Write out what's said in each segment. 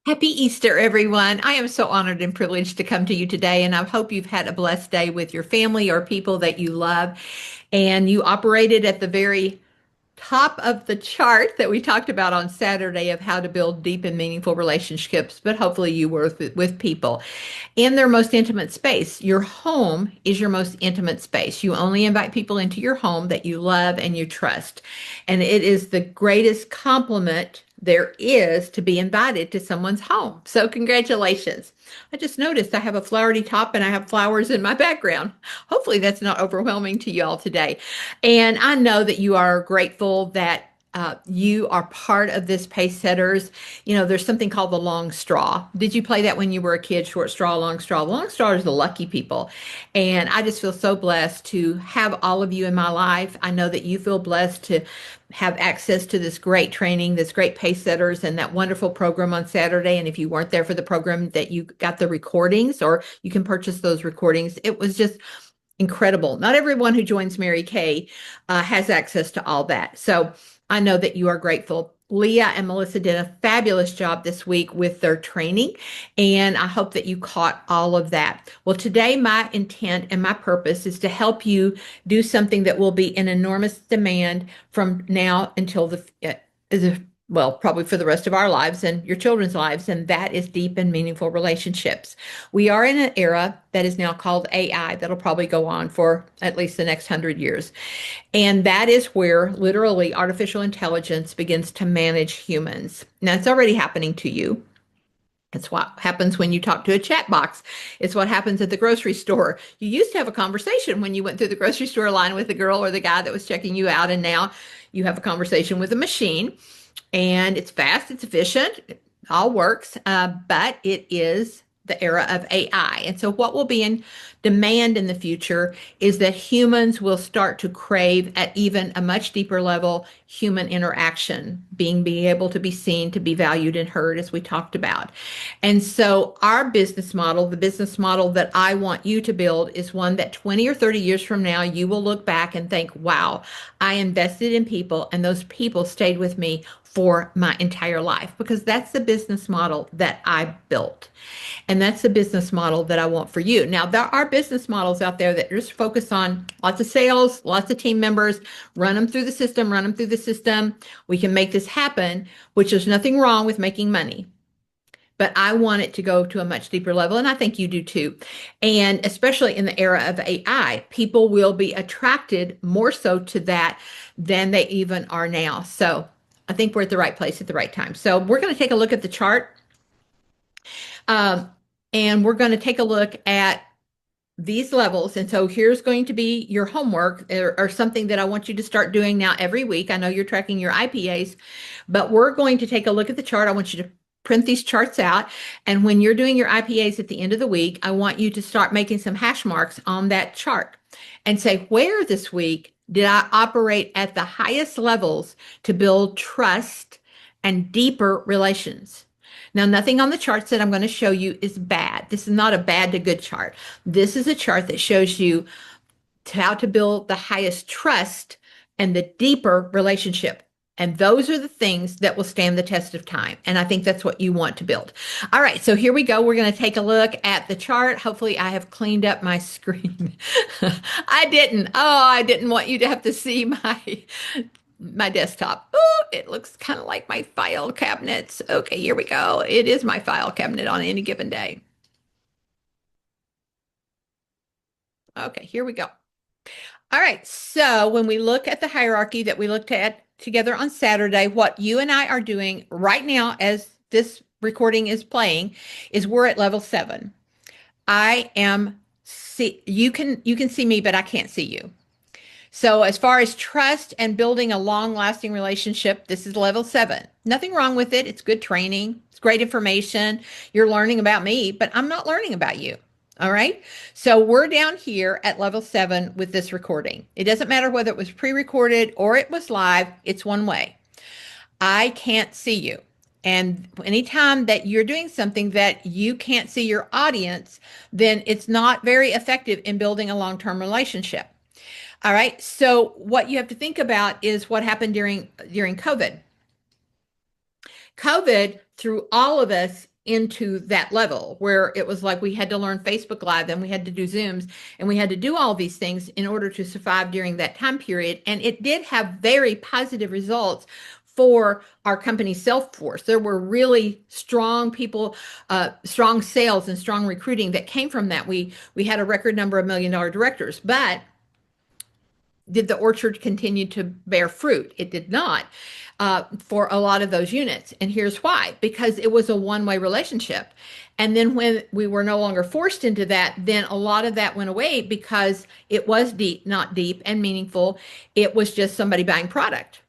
Happy Easter, everyone. I am so honored and privileged to come to you today, and I hope you've had a blessed day with your family or people that you love. And you operated at the very top of the chart that we talked about on Saturday of how to build deep and meaningful relationships, but hopefully you were with people in their most intimate space. Your home is your most intimate space. You only invite people into your home that you love and you trust. And it is the greatest compliment there is to be invited to someone's home. So, congratulations. I just noticed I have a flowery top and I have flowers in my background. Hopefully, that's not overwhelming to you all today. And I know that you are grateful that you are part of this Pacesetters. You know, there's something called the long straw. Did you play that when you were a kid? Short straw, long straw. The long straw is the lucky people. And I just feel so blessed to have all of you in my life. I know that you feel blessed to have access to this great training, this great Pacesetters, and that wonderful program on Saturday. And if you weren't there for the program, that you got the recordings or you can purchase those recordings. It was just incredible. Not everyone who joins Mary Kay has access to all that. So I know that you are grateful. Leah and Melissa did a fabulous job this week with their training, and I hope that you caught all of that. Well, today, my intent and my purpose is to help you do something that will be in enormous demand from now until well, probably for the rest of our lives and your children's lives, and that is deep and meaningful relationships. We are in an era that is now called AI that'll probably go on for at least the next 100 years. And that is where literally artificial intelligence begins to manage humans. Now, it's already happening to you. It's what happens when you talk to a chat box. It's what happens at the grocery store. You used to have a conversation when you went through the grocery store line with the girl or the guy that was checking you out, and now you have a conversation with a machine. And it's fast, it's efficient, it all works, but it is the era of AI. And so, what will be in demand in the future is that humans will start to crave at even a much deeper level human interaction, being able to be seen, to be valued and heard, as we talked about. And so, our business model, the business model that I want you to build, is one that 20 or 30 years from now, you will look back and think, wow, I invested in people and those people stayed with me for my entire life, because that's the business model that I built. And that's the business model that I want for you. Now, there are business models out there that just focus on lots of sales, lots of team members, run them through the system, run them through the system. We can make this happen, which is nothing wrong with making money. But I want it to go to a much deeper level, and I think you do too. And especially in the era of AI, people will be attracted more so to that than they even are now. So I think we're at the right place at the right time. So we're going to take a look at the chart, um, and we're going to take a look at these levels. And so here's going to be your homework, or something that I want you to start doing now every week. I know you're tracking your IPAs, but we're going to take a look at the chart. I want you to print these charts out. And when you're doing your IPAs at the end of the week, I want you to start making some hash marks on that chart and say, where this week did I operate at the highest levels to build trust and deeper relations? Now, nothing on the charts that I'm going to show you is bad. This is not a bad to good chart. This is a chart that shows you how to build the highest trust and the deeper relationship. And those are the things that will stand the test of time. And I think that's what you want to build. All right, so here we go. We're going to take a look at the chart. Hopefully, I have cleaned up my screen. I didn't. Oh, I didn't want you to have to see my desktop. Oh, it looks kind of like my file cabinets. Okay, here we go. It is my file cabinet on any given day. Okay, here we go. All right, so when we look at the hierarchy that we looked at together on Saturday, what you and I are doing right now as this recording is playing is we're at level 7. I am see you can see me, but I can't see you. So as far as trust and building a long-lasting relationship, this is level 7. Nothing wrong with it. It's good training. It's great information. You're learning about me, but I'm not learning about you. All right. So we're down here at level 7 with this recording. It doesn't matter whether it was pre-recorded or it was live. It's one way. I can't see you. And anytime that you're doing something that you can't see your audience, then it's not very effective in building a long-term relationship. All right. So what you have to think about is what happened during COVID. COVID threw all of us into that level where it was like we had to learn Facebook Live, and we had to do Zooms, and we had to do all these things in order to survive during that time period. And it did have very positive results for our company sales force. There were really strong people, strong sales and strong recruiting that came from that. We had a record number of $1 million directors, but did the orchard continue to bear fruit? It did not, for a lot of those units. And here's why: because it was a one-way relationship. And then when we were no longer forced into that, then a lot of that went away because it was deep, not deep and meaningful. It was just somebody buying product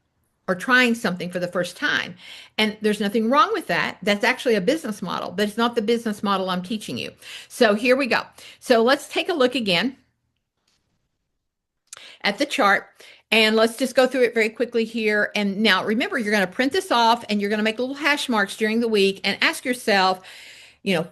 or trying something for the first time. And there's nothing wrong with that. That's actually a business model, but it's not the business model I'm teaching you. So here we go. So let's take a look again at the chart, and let's just go through it very quickly here. And now remember, you're going to print this off, and you're going to make little hash marks during the week and ask yourself,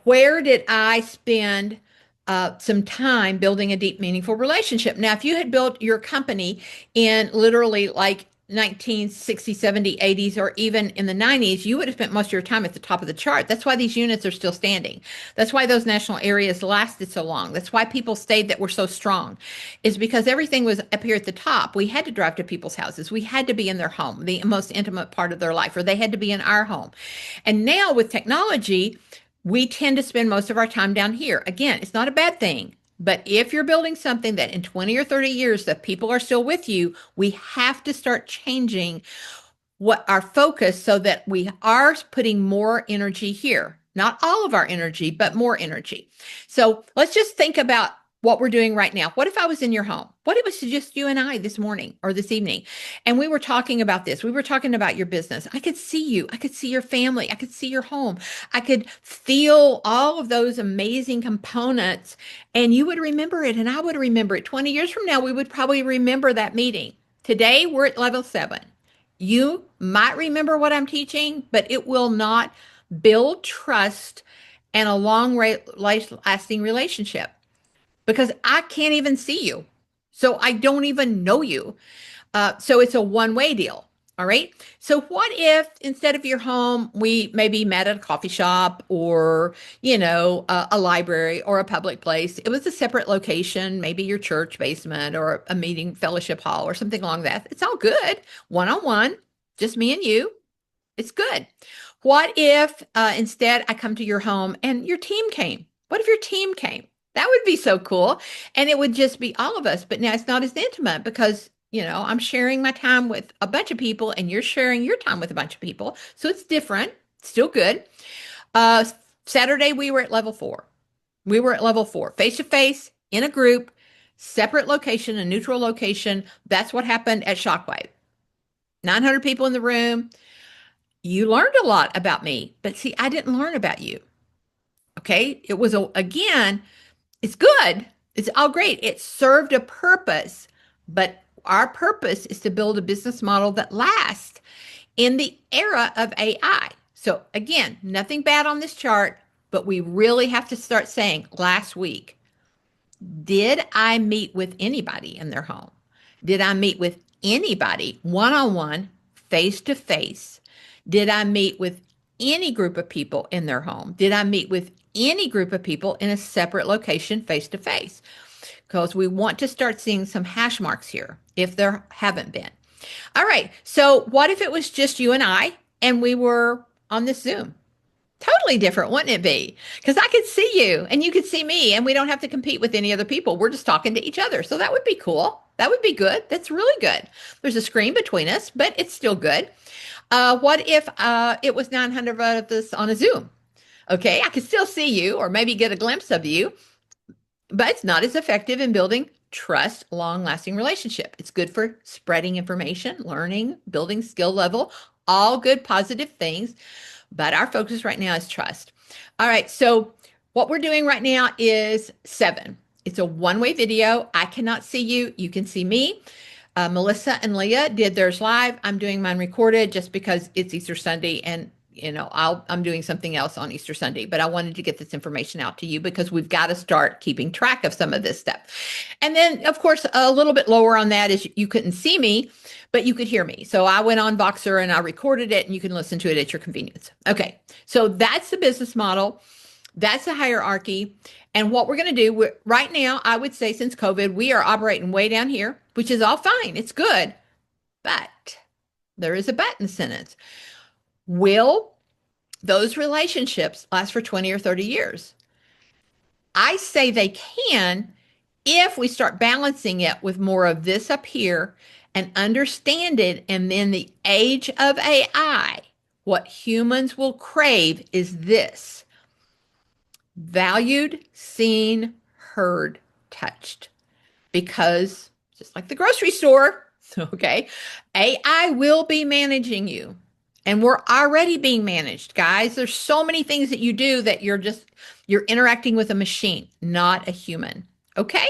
where did I spend some time building a deep, meaningful relationship? Now, if you had built your company in literally like 1960s, 70s, 80s, or even in the 90s, you would have spent most of your time at the top of the chart. That's why these units are still standing. That's why those national areas lasted so long. That's why people stayed that were so strong, is because everything was up here at the top. We had to drive to people's houses. We had to be in their home, the most intimate part of their life, or they had to be in our home. And now with technology, we tend to spend most of our time down here. Again, it's not a bad thing. But if you're building something that in 20 or 30 years that people are still with you, we have to start changing what our focus so that we are putting more energy here. Not all of our energy, but more energy. So let's just think about what we're doing right now. What if I was in your home? What if it was just you and I this morning or this evening, and we were talking about this? We were talking about your business. I could see you. I could see your family. I could see your home. I could feel all of those amazing components, and you would remember it, and I would remember it. 20 years from now, we would probably remember that meeting. Today, we're at level 7. You might remember what I'm teaching, but it will not build trust and a long-lasting relationship, because I can't even see you. So I don't even know you. So it's a one-way deal. All right. So what if instead of your home, we maybe met at a coffee shop or, a library or a public place? It was a separate location, maybe your church basement or a meeting fellowship hall or something along that. It's all good. One-on-one, just me and you. It's good. What if instead I come to your home and your team came? What if your team came? That would be so cool. And it would just be all of us. But now it's not as intimate because, I'm sharing my time with a bunch of people and you're sharing your time with a bunch of people. So it's different, still good. Saturday, we were at level 4. We were at level 4, face to face, in a group, separate location, a neutral location. That's what happened at Shockwave. 900 people in the room. You learned a lot about me, but see, I didn't learn about you. Okay. It was, again, it's good. It's all great. It served a purpose, but our purpose is to build a business model that lasts in the era of AI. So again, nothing bad on this chart, but we really have to start saying, last week, did I meet with anybody in their home? Did I meet with anybody one-on-one, face-to-face? Did I meet with any group of people in their home? Did I meet with any group of people in a separate location face-to-face? Because we want to start seeing some hash marks here if there haven't been. All right. So what if it was just you and I and we were on this Zoom? Totally different, wouldn't it be? Because I could see you and you could see me and we don't have to compete with any other people. We're just talking to each other. So that would be cool. That would be good. That's really good. There's a screen between us, but it's still good. What if it was 900 of us on a Zoom? Okay, I could still see you or maybe get a glimpse of you, but it's not as effective in building trust, long-lasting relationship. It's good for spreading information, learning, building skill level, all good positive things, but our focus right now is trust. All right, so what we're doing right now is 7. It's a one-way video. I cannot see you. You can see me. Melissa and Leah did theirs live. I'm doing mine recorded just because it's Easter Sunday and I'm doing something else on Easter Sunday, but I wanted to get this information out to you because we've got to start keeping track of some of this stuff. And then, of course, a little bit lower on that is you couldn't see me, but you could hear me. So I went on Voxer and I recorded it, and you can listen to it at your convenience. Okay, so that's the business model. That's the hierarchy. And what we're going to do right now, I would say since COVID, we are operating way down here, which is all fine. It's good. But there is a but in the sentence. Will those relationships last for 20 or 30 years? I say they can if we start balancing it with more of this up here and understand it. And then the age of AI, what humans will crave is this: valued, seen, heard, touched. Because just like the grocery store, okay, AI will be managing you. And we're already being managed, guys. There's so many things that you do that you're interacting with a machine, not a human. Okay?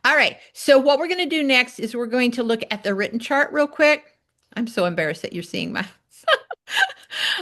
All right. So what we're going to do next is we're going to look at the written chart real quick. I'm so embarrassed that you're seeing my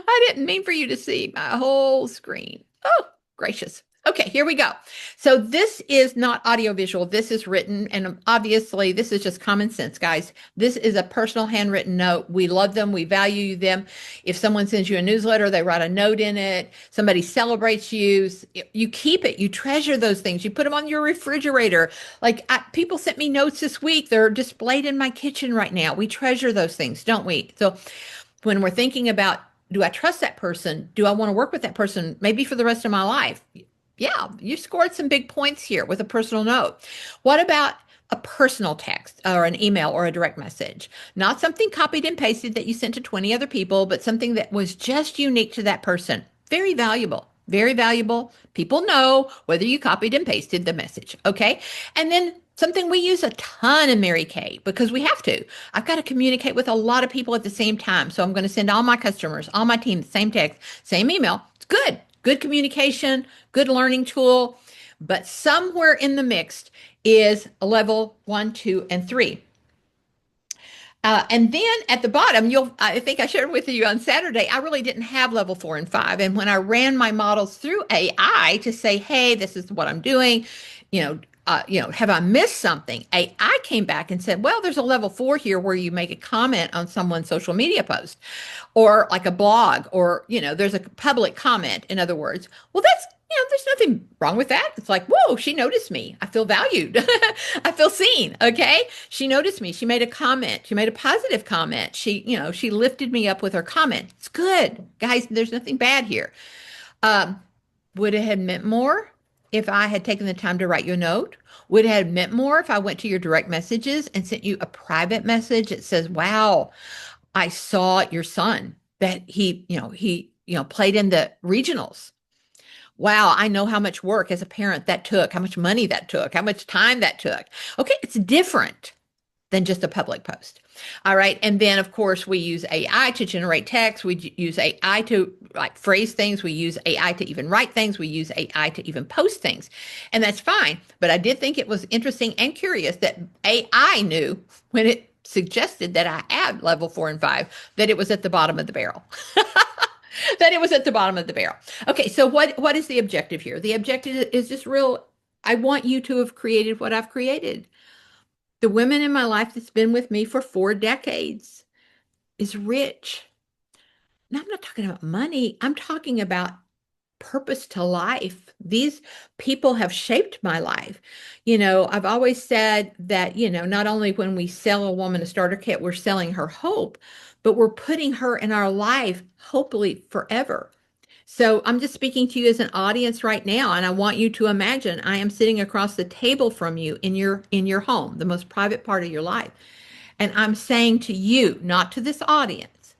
I didn't mean for you to see my whole screen. Oh, gracious. Okay, here we go. So this is not audiovisual. This is written. And obviously, this is just common sense, guys. This is a personal handwritten note. We love them. We value them. If someone sends you a newsletter, they write a note in it. Somebody celebrates you. You keep it. You treasure those things. You put them on your refrigerator. Like people sent me notes this week. They're displayed in my kitchen right now. We treasure those things, don't we? So when we're thinking about, do I trust that person? Do I want to work with that person maybe for the rest of my life? Yeah, you scored some big points here with a personal note. What about a personal text or an email or a direct message? Not something copied and pasted that you sent to 20 other people, but something that was just unique to that person. Very valuable. Very valuable. People know whether you copied and pasted the message. Okay. And then something we use a ton in Mary Kay because we have to. I've got to communicate with a lot of people at the same time. So I'm going to send all my customers, all my team, the same text, same email. It's good. Good communication, good learning tool. But somewhere in the mix is a level 1, 2, and 3. And then at the bottom, I think I shared with you on Saturday, I really didn't have level 4 and 5. And when I ran my models through AI to say, hey, this is what I'm doing, have I missed something? AI came back and said, well, there's a level 4 here where you make a comment on someone's social media post or like a blog or, there's a public comment, in other words. Well, there's nothing wrong with that. It's like, whoa, she noticed me. I feel valued. I feel seen. Okay. She noticed me. She made a comment. She made a positive comment. She lifted me up with her comment. It's good. Guys, there's nothing bad here. Would it have meant more if I had taken the time to write you a note? Would it have meant more if I went to your direct messages and sent you a private message that says, wow, I saw your son that he played in the regionals. Wow, I know how much work as a parent that took, how much money that took, how much time that took. Okay, it's different than just a public post. All right. And then, of course, we use AI to generate text. We use AI to phrase things. We use AI to even write things. We use AI to even post things. And that's fine. But I did think it was interesting and curious that AI knew when it suggested that I add level 4 and 5, that it was at the bottom of the barrel. That it was at the bottom of the barrel. Okay. So what is the objective here? The objective is just real. I want you to have created what I've created. The women in my life that's been with me for 4 decades is rich. Now, I'm not talking about money. I'm talking about purpose to life. These people have shaped my life. I've always said that, not only when we sell a woman a starter kit, we're selling her hope, but we're putting her in our life, hopefully forever. So I'm just speaking to you as an audience right now, and I want you to imagine I am sitting across the table from you in your home, the most private part of your life. And I'm saying to you, not to this audience,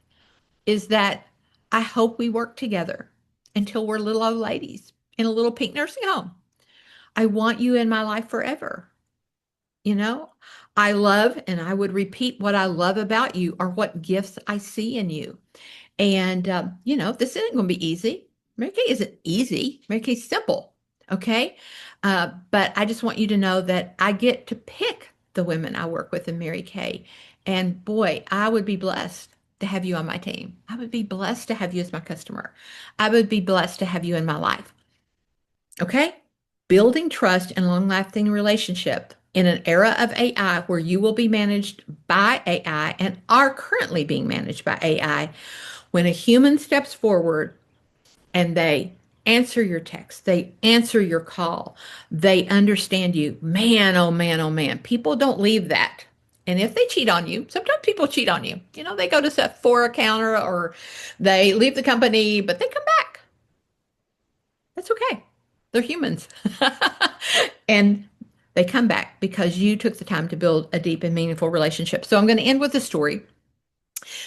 is that I hope we work together until we're little old ladies in a little pink nursing home. I want you in my life forever. I love, and I would repeat, what I love about you are what gifts I see in you. And, this isn't going to be easy. Mary Kay isn't easy. Mary Kay's simple. Okay. But I just want you to know that I get to pick the women I work with in Mary Kay. And boy, I would be blessed to have you on my team. I would be blessed to have you as my customer. I would be blessed to have you in my life. Okay? Building trust and long-lasting relationship in an era of AI where you will be managed by AI and are currently being managed by AI. When a human steps forward and they answer your text, they answer your call, they understand you. Man, oh man, oh man. People don't leave that. And if they cheat on you, sometimes people cheat on you. You know, they go to set for a counter or they leave the company, but they come back. That's okay. They're humans. And they come back because you took the time to build a deep and meaningful relationship. So I'm going to end with a story.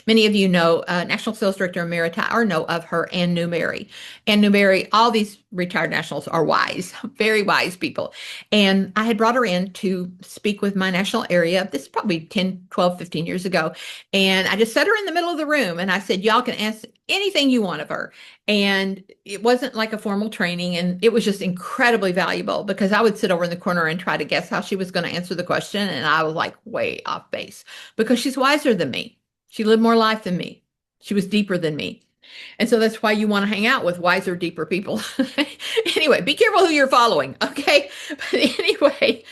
Many of you know National Sales Director Emerita or know of her, Ann Newberry. Ann Newberry, all these retired nationals are wise, very wise people. And I had brought her in to speak with my national area. This is probably 10, 12, 15 years ago. And I just set her in the middle of the room and I said, y'all can ask anything you want of her. And it wasn't like a formal training. And it was just incredibly valuable because I would sit over in the corner and try to guess how she was going to answer the question. And I was like way off base because she's wiser than me. She lived more life than me. She was deeper than me. And so that's why you want to hang out with wiser, deeper people. Anyway, be careful who you're following, okay? But anyway,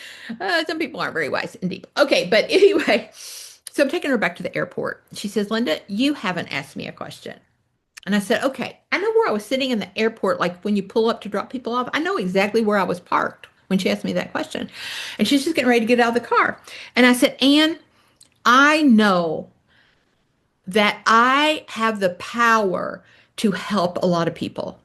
some people aren't very wise and deep. Okay, but anyway, so I'm taking her back to the airport. She says, Linda, you haven't asked me a question. And I said, okay, I know where I was sitting in the airport, like when you pull up to drop people off. I know exactly where I was parked when she asked me that question. And she's just getting ready to get out of the car. And I said, Ann, I know that I have the power to help a lot of people.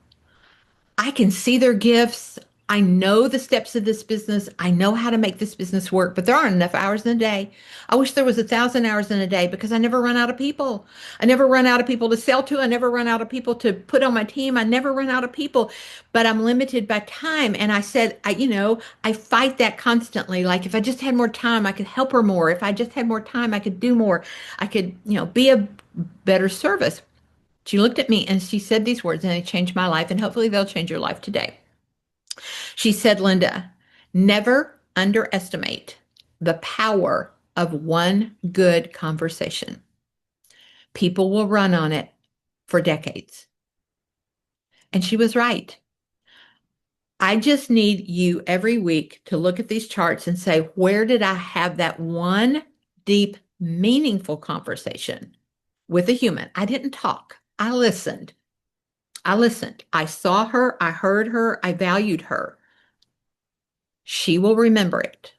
I can see their gifts. I know the steps of this business. I know how to make this business work, but there aren't enough hours in a day. I wish there was 1,000 hours in a day because I never run out of people. I never run out of people to sell to. I never run out of people to put on my team. I never run out of people, but I'm limited by time. And I said, I fight that constantly. Like if I just had more time, I could help her more. If I just had more time, I could do more. I could, be a better service. She looked at me and she said these words and they changed my life and hopefully they'll change your life today. She said, Linda, never underestimate the power of one good conversation. People will run on it for decades. And she was right. I just need you every week to look at these charts and say, where did I have that one deep, meaningful conversation with a human? I didn't talk. I listened. I saw her. I heard her. I valued her. She will remember it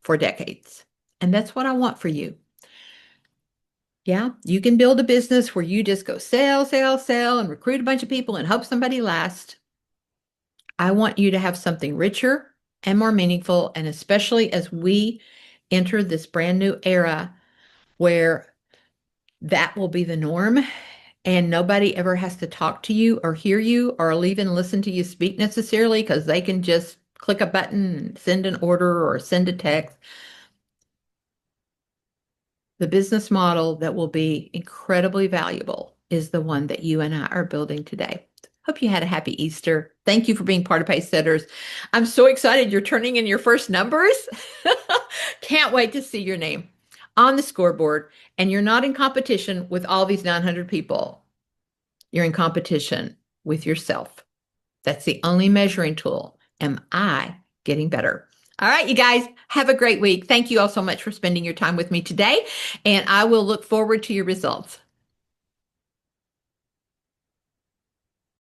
for decades. And that's what I want for you. Yeah, you can build a business where you just go sell, sell, sell, and recruit a bunch of people and hope somebody lasts. I want you to have something richer and more meaningful. And especially as we enter this brand new era where that will be the norm and nobody ever has to talk to you or hear you or even listen to you speak necessarily because they can just click a button and send an order or send a text. The business model that will be incredibly valuable is the one that you and I are building today. Hope you had a happy Easter. Thank you for being part of Pacesetters. I'm so excited you're turning in your first numbers. Can't wait to see your name on the scoreboard. And you're not in competition with all these 900 people. You're in competition with yourself. That's the only measuring tool. Am I getting better? All right, you guys, have a great week. Thank you all so much for spending your time with me today. And I will look forward to your results.